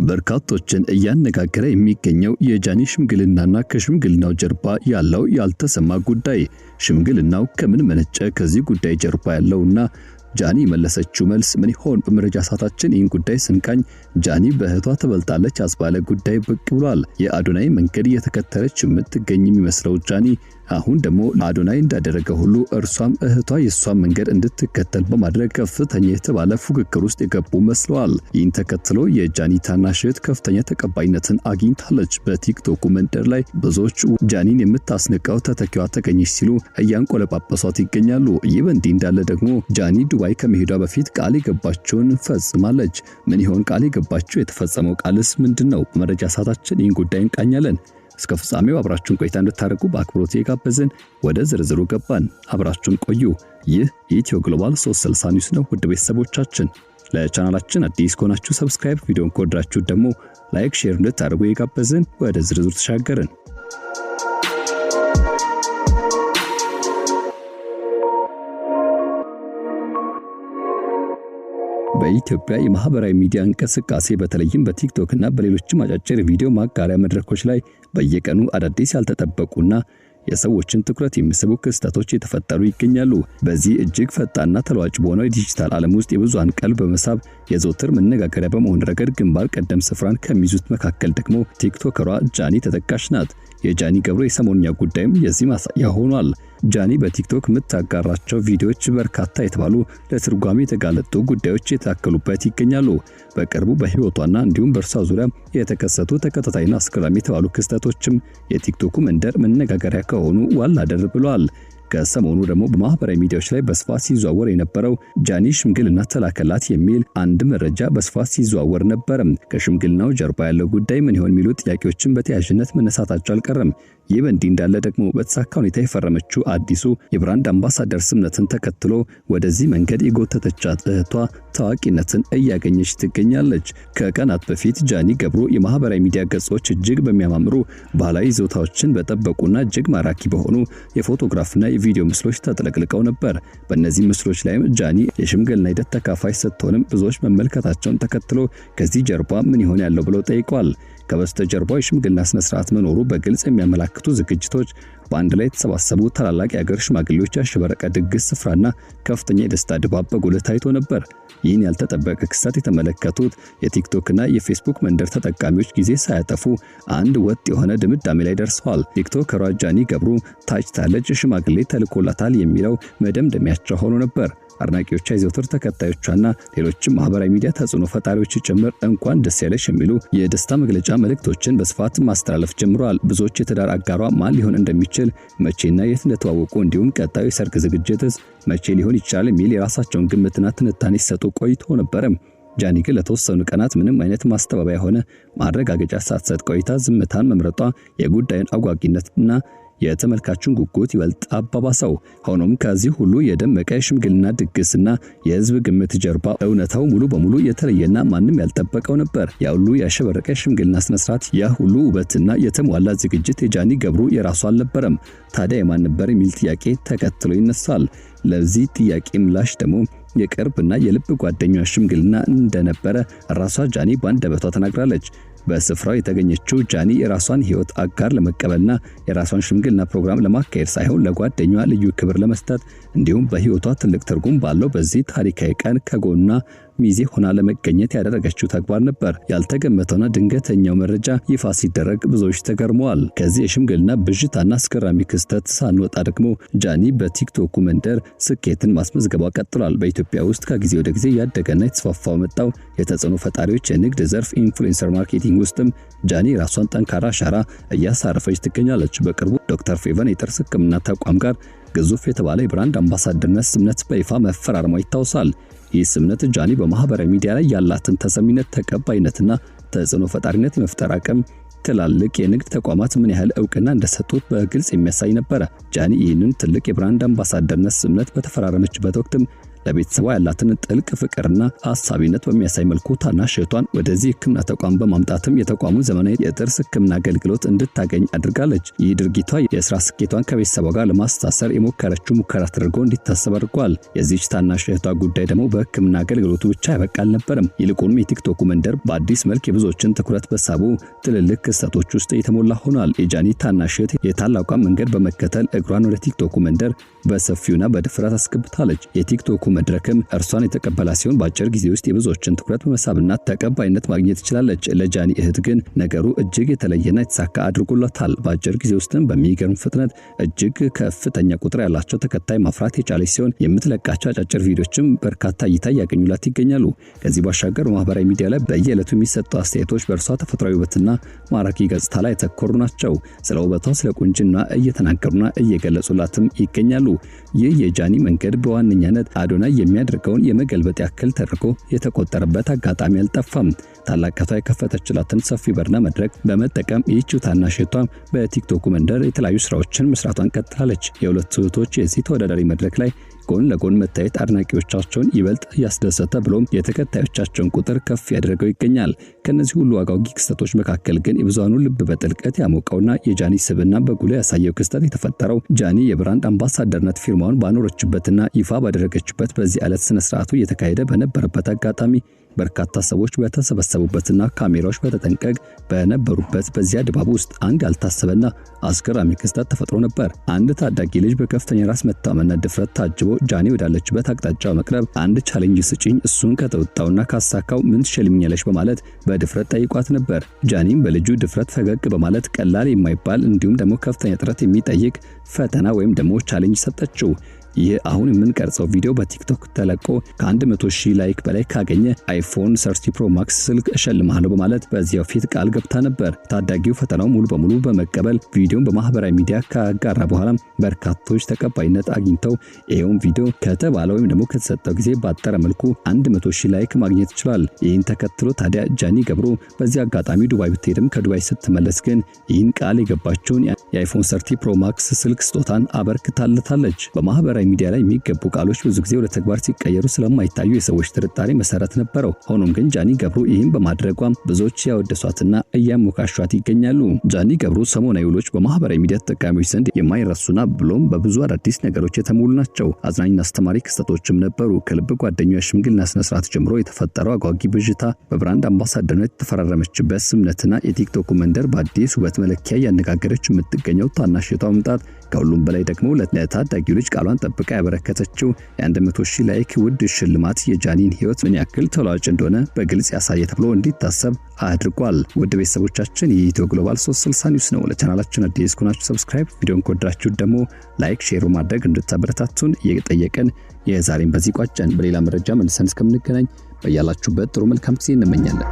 በርካቶችን እያነጋገረ የሚገኘው የጃኒ ሽምግልናና ከሽምግልናው ጀርባ ያለው ያልተሰማ ጉዳይ ሽምግልናው ከምን መነጨ ከዚህ ጉዳይ ጀርባ ያለውና ጃኒ መለሰችው መልስ ምን ይሆን? በመረጃ ሰዓታችን ይህን ጉዳይ ስንቃኝ ጃኒ በእህቷ ተበልጣለች አስባለ ጉዳይ ብቅ ብሏል። የአዶናይ መንገድ እየተከተለች የምትገኝ የሚመስለው ጃኒ አሁን ደግሞ አዶናይ እንዳደረገ ሁሉ እርሷም እህቷ የሷን መንገድ እንድትከተል በማድረግ ከፍተኛ የተባለ ፉክክር ውስጥ የገቡ መስለዋል። ይህን ተከትሎ የጃኒ ታናሽ እህት ከፍተኛ ተቀባይነትን አግኝታለች። በቲክቶክ መንደር ላይ ብዙዎች ጃኒን የምታስነቃው ተተኪዋ ተገኘች ሲሉ እያንቆለጳጳሷት ይገኛሉ። ይህ በእንዲህ እንዳለ ደግሞ ጃኒ ዱባይ ከመሄዷ በፊት ቃል የገባችውን ፈጽማለች። ምን ይሆን ቃል የገባችው? የተፈጸመው ቃልስ ምንድነው? መረጃ ሰዓታችን ይህን ጉዳይ እንቃኛለን። እስከ ፍጻሜው አብራችሁን ቆይታ እንድታደርጉ በአክብሮት የጋበዝን። ወደ ዝርዝሩ ገባን። አብራችሁን ቆዩ። ይህ ኢትዮ ግሎባል 360 ኒውስ ነው። ውድ ቤተሰቦቻችን ለቻናላችን አዲስ ከሆናችሁ ሰብስክራይብ፣ ቪዲዮን ከወደዳችሁ ደግሞ ላይክ፣ ሼር እንድታደርጉ የጋበዝን። ወደ ዝርዝሩ ተሻገርን። በኢትዮጵያ የማህበራዊ ሚዲያ እንቅስቃሴ በተለይም በቲክቶክ እና በሌሎችም አጫጭር ቪዲዮ ማጋሪያ መድረኮች ላይ በየቀኑ አዳዲስ ያልተጠበቁና የሰዎችን ትኩረት የሚስቡ ክስተቶች የተፈጠሩ ይገኛሉ። በዚህ እጅግ ፈጣንና ተለዋጭ በሆነው የዲጂታል ዓለም ውስጥ የብዙሃን ቀልብ በመሳብ የዘውትር መነጋገሪያ በመሆን ረገድ ግንባር ቀደም ስፍራን ከሚይዙት መካከል ደግሞ ቲክቶከሯ ጃኒ ተጠቃሽ ናት። የጃኒ ገብሩ የሰሞንኛ ጉዳይም የዚህ ማሳያ ሆኗል። ጃኒ በቲክቶክ የምታጋራቸው ቪዲዮዎች በርካታ የተባሉ ለትርጓሜ የተጋለጡ ጉዳዮች የታከሉበት ይገኛሉ። በቅርቡ በህይወቷና እንዲሁም በእርሷ ዙሪያ የተከሰቱ ተከታታይና አስገራሚ የተባሉ ክስተቶችም የቲክቶኩ መንደር መነጋገሪያ ከሆኑ ዋላ ደር ብለዋል። ከሰሞኑ ደግሞ በማህበራዊ ሚዲያዎች ላይ በስፋት ሲዘዋወር የነበረው ጃኒ ሽምግልና ተላከላት የሚል አንድ መረጃ በስፋት ሲዘዋወር ነበር። ከሽምግልናው ጀርባ ያለው ጉዳይ ምን ይሆን የሚሉ ጥያቄዎችን በተያያዥነት መነሳታቸው አልቀረም። ይህ በእንዲህ እንዳለ ደግሞ በተሳካ ሁኔታ የፈረመችው አዲሱ የብራንድ አምባሳደር ስምነትን ተከትሎ ወደዚህ መንገድ የጎተተቻት እህቷ ታዋቂነትን እያገኘች ትገኛለች። ከቀናት በፊት ጃኒ ገብሩ የማህበራዊ ሚዲያ ገጾች እጅግ በሚያማምሩ ባህላዊ ይዞታዎችን በጠበቁና እጅግ ማራኪ በሆኑ የፎቶግራፍና የቪዲዮ ምስሎች ተጥለቅልቀው ነበር። በእነዚህ ምስሎች ላይም ጃኒ የሽምግልና ሂደት ተካፋይ ስትሆንም ብዙዎች መመልከታቸውን ተከትሎ ከዚህ ጀርባ ምን ይሆን ያለው ብለው ጠይቀዋል። ከበስተጀርባው የሽምግልና ስነ ስርዓት መኖሩ በግልጽ የሚያመላክቱ ዝግጅቶች፣ በአንድ ላይ የተሰባሰቡ ታላላቅ የአገር ሽማግሌዎች ያሸበረቀ ድግስ ስፍራና ከፍተኛ የደስታ ድባብ በጉልህ ታይቶ ነበር። ይህን ያልተጠበቀ ክስተት የተመለከቱት የቲክቶክና የፌስቡክ መንደር ተጠቃሚዎች ጊዜ ሳያጠፉ አንድ ወጥ የሆነ ድምዳሜ ላይ ደርሰዋል። ቲክቶከሯ ጃኒ ገብሩ ታጭታለች፣ ሽማግሌ ተልኮላታል የሚለው መደምደሚያቸው ሆኖ ነበር። አድናቂዎቿ፣ የዘውትር ተከታዮቿና ሌሎችም ማህበራዊ ሚዲያ ተጽዕኖ ፈጣሪዎች ጭምር እንኳን ደስ ያለሽ የሚሉ የደስታ መግለጫ መልእክቶችን በስፋት ማስተላለፍ ጀምረዋል። ብዙዎች የትዳር አጋሯ ማን ሊሆን እንደሚችል፣ መቼና የት እንደተዋወቁ እንዲሁም ቀጣዩ የሰርግ ዝግጅትስ መቼ ሊሆን ይችላል የሚል የራሳቸውን ግምትና ትንታኔ ሲሰጡ ቆይቶ ነበር። ጃኒ ግን ለተወሰኑ ቀናት ምንም አይነት ማስተባበያ ሆነ ማረጋገጫ ሳትሰጥ ቆይታ ዝምታን መምረጧ የጉዳዩን አጓጊነትና የተመልካቹን ጉጉት ይበልጥ አባባሰው። ሆኖም ከዚህ ሁሉ የደመቀ ሽምግልና ድግስና የህዝብ ግምት ጀርባ እውነታው ሙሉ በሙሉ የተለየና ማንም ያልጠበቀው ነበር። ያ ሁሉ ያሸበረቀ ሽምግልና ስነ ስርዓት፣ ያ ሁሉ ውበትና የተሟላ ዝግጅት የጃኒ ገብሩ የራሱ አልነበረም። ታዲያ የማን ነበር የሚል ጥያቄ ተከትሎ ይነሳል። ለዚህ ጥያቄ ምላሽ ደግሞ የቅርብና የልብ ጓደኛዋ ሽምግልና እንደነበረ ራሷ ጃኒ ባንደበቷ ተናግራለች። በስፍራው የተገኘችው ጃኒ የራሷን ህይወት አጋር ለመቀበልና የራሷን ሽምግልና ፕሮግራም ለማካሄድ ሳይሆን ለጓደኛዋ ልዩ ክብር ለመስጠት እንዲሁም በህይወቷ ትልቅ ትርጉም ባለው በዚህ ታሪካዊ ቀን ከጎኗ ሚዜ ሆና ለመገኘት ያደረገችው ተግባር ነበር። ያልተገመተውና ድንገተኛው መረጃ ይፋ ሲደረግ ብዙዎች ተገርመዋል። ከዚህ የሽምግልና ብዥታና አስገራሚ ክስተት ሳንወጣ ደግሞ ጃኒ በቲክቶክ መንደር ስኬትን ማስመዝገቧ ቀጥሏል። በኢትዮጵያ ውስጥ ከጊዜ ወደ ጊዜ ያደገና የተስፋፋው መጣው የተጽዕኖ ፈጣሪዎች የንግድ ዘርፍ ኢንፍሉዌንሰር ማርኬቲንግ ውስጥም ጃኒ ራሷን ጠንካራ አሻራ እያሳረፈች ትገኛለች። በቅርቡ ዶክተር ፌቨን የጥርስ ህክምና ተቋም ጋር ግዙፍ የተባለ የብራንድ አምባሳደርነት ስምነት በይፋ መፈራረሟ ይታወሳል። ይህ ስምነት ጃኒ በማህበራዊ ሚዲያ ላይ ያላትን ተሰሚነት፣ ተቀባይነትና ተጽዕኖ ፈጣሪነት የመፍጠር አቅም ትላልቅ የንግድ ተቋማት ምን ያህል እውቅና እንደሰጡት በግልጽ የሚያሳይ ነበር። ጃኒ ይህንን ትልቅ የብራንድ አምባሳደርነት ስምነት በተፈራረመችበት ወቅትም ለቤተሰቧ ያላትን ጥልቅ ፍቅርና አሳቢነት በሚያሳይ መልኩ ታናሽ እህቷን ወደዚህ ሕክምና ተቋም በማምጣትም የተቋሙን ዘመናዊ የጥርስ ሕክምና አገልግሎት እንድታገኝ አድርጋለች። ይህ ድርጊቷ የሥራ ስኬቷን ከቤተሰቧ ጋር ለማስተሳሰር የሞከረችው ሙከራ ተደርጎ እንዲታሰብ አድርጓል። የዚህች ታናሽ እህቷ ጉዳይ ደግሞ በሕክምና አገልግሎቱ ብቻ ያበቃ አልነበረም። ይልቁንም የቲክቶክ መንደር በአዲስ መልክ የብዙዎችን ትኩረት በሳቡ ትልልቅ ክስተቶች ውስጥ የተሞላ ሆኗል። የጃኒ ታናሽ እህት የታላቋን መንገድ በመከተል እግሯን ወደ ቲክቶክ መንደር በሰፊውና በድፍረት አስገብታለች። የቲክቶክ መድረክም እርሷን የተቀበላ ሲሆን በአጭር ጊዜ ውስጥ የብዙዎችን ትኩረት በመሳብና ተቀባይነት ማግኘት ትችላለች። ለጃኒ እህት ግን ነገሩ እጅግ የተለየና የተሳካ አድርጎላታል። በአጭር ጊዜ ውስጥም በሚገርም ፍጥነት እጅግ ከፍተኛ ቁጥር ያላቸው ተከታይ ማፍራት የቻለች ሲሆን የምትለቃቸው አጫጭር ቪዲዮዎችም በርካታ እይታ ያገኙላት ይገኛሉ። ከዚህ ባሻገር በማህበራዊ ሚዲያ ላይ በየዕለቱ የሚሰጡ አስተያየቶች በእርሷ ተፈጥሯዊ ውበትና ማራኪ ገጽታ ላይ የተኮሩ ናቸው። ስለ ውበቷ፣ ስለ ቁንጅና እየተናገሩና እየገለጹላትም ይገኛሉ። ይህ የጃኒ መንገድ በዋነኛነት አዶናይ የሚያደርገውን የመገልበጥ ያክል ተደርጎ የተቆጠረበት አጋጣሚ አልጠፋም። ታላቅቷ የከፈተችላትን ሰፊ በርና መድረክ በመጠቀም ይህችው ታናሽ እህቷ በቲክቶክ መንደር የተለያዩ ስራዎችን መስራቷን ቀጥላለች። የሁለቱ እህቶች የዚህ ተወዳዳሪ መድረክ ላይ ጎን ለጎን መታየት አድናቂዎቻቸውን ይበልጥ ያስደሰተ ብሎም የተከታዮቻቸውን ቁጥር ከፍ ያደረገው ይገኛል። ከነዚህ ሁሉ አጓጊ ክስተቶች መካከል ግን የብዙሃኑን ልብ በጥልቀት ያሞቀውና የጃኒ ስብዕና በጉልህ ያሳየው ክስተት የተፈጠረው ጃኒ የብራንድ አምባሳደርነት ፊርማውን ባኖረችበትና ይፋ ባደረገችበት በዚህ ዕለት ስነ ስርዓቱ እየተካሄደ በነበረበት አጋጣሚ በርካታ ሰዎች በተሰበሰቡበትና ካሜራዎች በተጠንቀቅ በነበሩበት በዚያ ድባብ ውስጥ አንድ ያልታሰበና አስገራሚ ክስተት ተፈጥሮ ነበር። አንድ ታዳጊ ልጅ በከፍተኛ ራስ መታመንና ድፍረት ታጅቦ ጃኒ ወዳለችበት አቅጣጫ መቅረብ አንድ ቻሌንጅ ስጪኝ፣ እሱን ከተወጣውና ካሳካው ምን ትሸልምኛለሽ በማለት በድፍረት ጠይቋት ነበር። ጃኒም በልጁ ድፍረት ፈገግ በማለት ቀላል የማይባል እንዲሁም ደግሞ ከፍተኛ ጥረት የሚጠይቅ ፈተና ወይም ደግሞ ቻሌንጅ ሰጠችው። ይህ አሁን የምንቀርጸው ቪዲዮ በቲክቶክ ተለቆ ከ100,000 ላይክ በላይ ካገኘ አይፎን 30 ፕሮ ማክስ ስልክ እሸልማለሁ በማለት በዚያው ፊት ቃል ገብታ ነበር። ታዳጊው ፈተናው ሙሉ በሙሉ በመቀበል ቪዲዮን በማህበራዊ ሚዲያ ካጋራ በኋላ በርካቶች ተቀባይነት አግኝተው ይሄውን ቪዲዮ ከተባለው ወይም ደግሞ ከተሰጠው ጊዜ ባጠረ መልኩ 100,000 ላይክ ማግኘት ይችላል። ይህን ተከትሎ ታዲያ ጃኒ ገብሩ በዚህ አጋጣሚ ዱባይ ብትሄድም ከዱባይ ስትመለስ ግን ይህን ቃል የገባችውን የአይፎን 30 ፕሮ ማክስ ስልክ ስጦታን አበርክታለታለች። በማህበራዊ ሚዲያ ላይ የሚገቡ ቃሎች ብዙ ጊዜ ወደ ተግባር ሲቀየሩ ስለማይታዩ የሰዎች ጥርጣሬ መሰረት ነበረው። ሆኖም ግን ጃኒ ገብሩ ይህን በማድረጓም ብዙዎች ያወደሷትና እያሞካሿት ይገኛሉ። ጃኒ ገብሩ ሰሞናዊ ውሎች በማህበራዊ ሚዲያ ተጠቃሚዎች ዘንድ የማይረሱና ብሎም በብዙ አዳዲስ ነገሮች የተሞሉ ናቸው። አዝናኝና አስተማሪ ክስተቶችም ነበሩ። ከልብ ጓደኛዋ ሽምግልና ስነ ስርዓት ጀምሮ የተፈጠረው አጓጊ ብዥታ፣ በብራንድ አምባሳደርነት የተፈራረመችበት ስምነትና የቲክቶክ መንደር በአዲስ ውበት መለኪያ ያነጋገረች የምትገኘው ታናሽ እህቷ መምጣት፣ ከሁሉም በላይ ደግሞ ለታዳጊው ልጅ ቃሏን ጠብቃ ያበረከተችው የ100,000 ላይክ ውድ ሽልማት የጃኒን ህይወት ምን ያክል ተለዋጭ እንደሆነ በግልጽ ያሳየ ተብሎ እንዲታሰብ አድርጓል። ውድ ቤተሰቦቻችን የኢትዮ ግሎባል 360 ኒውስ ነው። ለቻናላችን አዲስ ከሆናችሁ ሰብስክራይብ፣ ቪዲዮን ከወደዳችሁ ደግሞ ላይክ፣ ሼር ማድረግ እንድታበረታቱን እየጠየቅን የዛሬን በዚህ ቋጨን። በሌላ መረጃ መልሰን እስከምንገናኝ በያላችሁበት ጥሩ መልካም ጊዜ እንመኛለን።